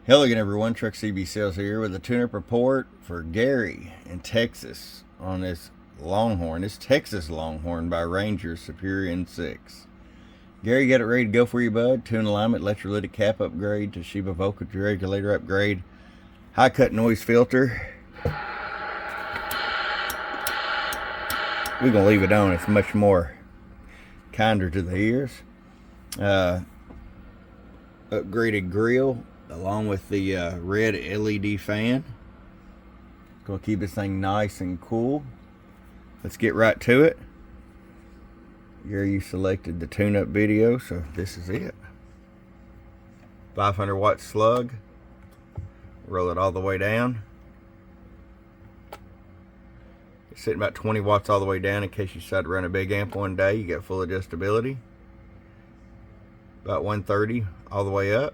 Hello again, everyone. Truck CB Sales here with a tune-up report for Garry in Texas on this Longhorn. This Texas Longhorn by Longhorn Superior N6. Garry, got it ready to go for you, bud. Tune alignment, electrolytic cap upgrade, Toshiba vocal regulator upgrade, high cut noise filter. We're gonna leave it on. It's much more kinder to the ears. Upgraded grill along with the red LED fan. Gonna keep this thing nice and cool. Let's get right to it. Garry, you selected the tune-up video, so this is it. 500 watt slug. Roll it all the way down. It's sitting about 20 watts all the way down in case you decide to run a big amp one day. You got full adjustability. About 130 all the way up.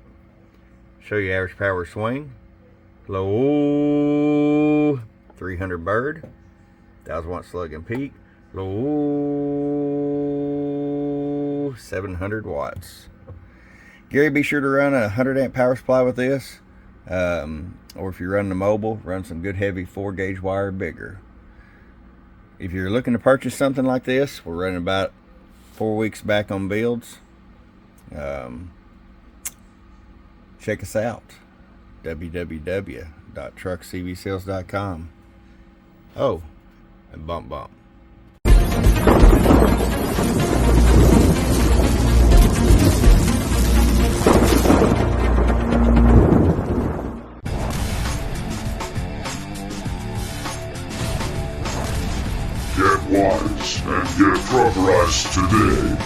Show you average power swing. Low 300 bird, 1000 watt slug and peak. Low 700 watts. Garry, be sure to run a 100 amp power supply with this, or if you're running a mobile, run some good heavy 4 gauge wire bigger. If you're looking to purchase something like this, we're running about 4 weeks back on builds. Check us out, www.truckcvsales.com. Oh, and bump. Get wise and get truckerized today.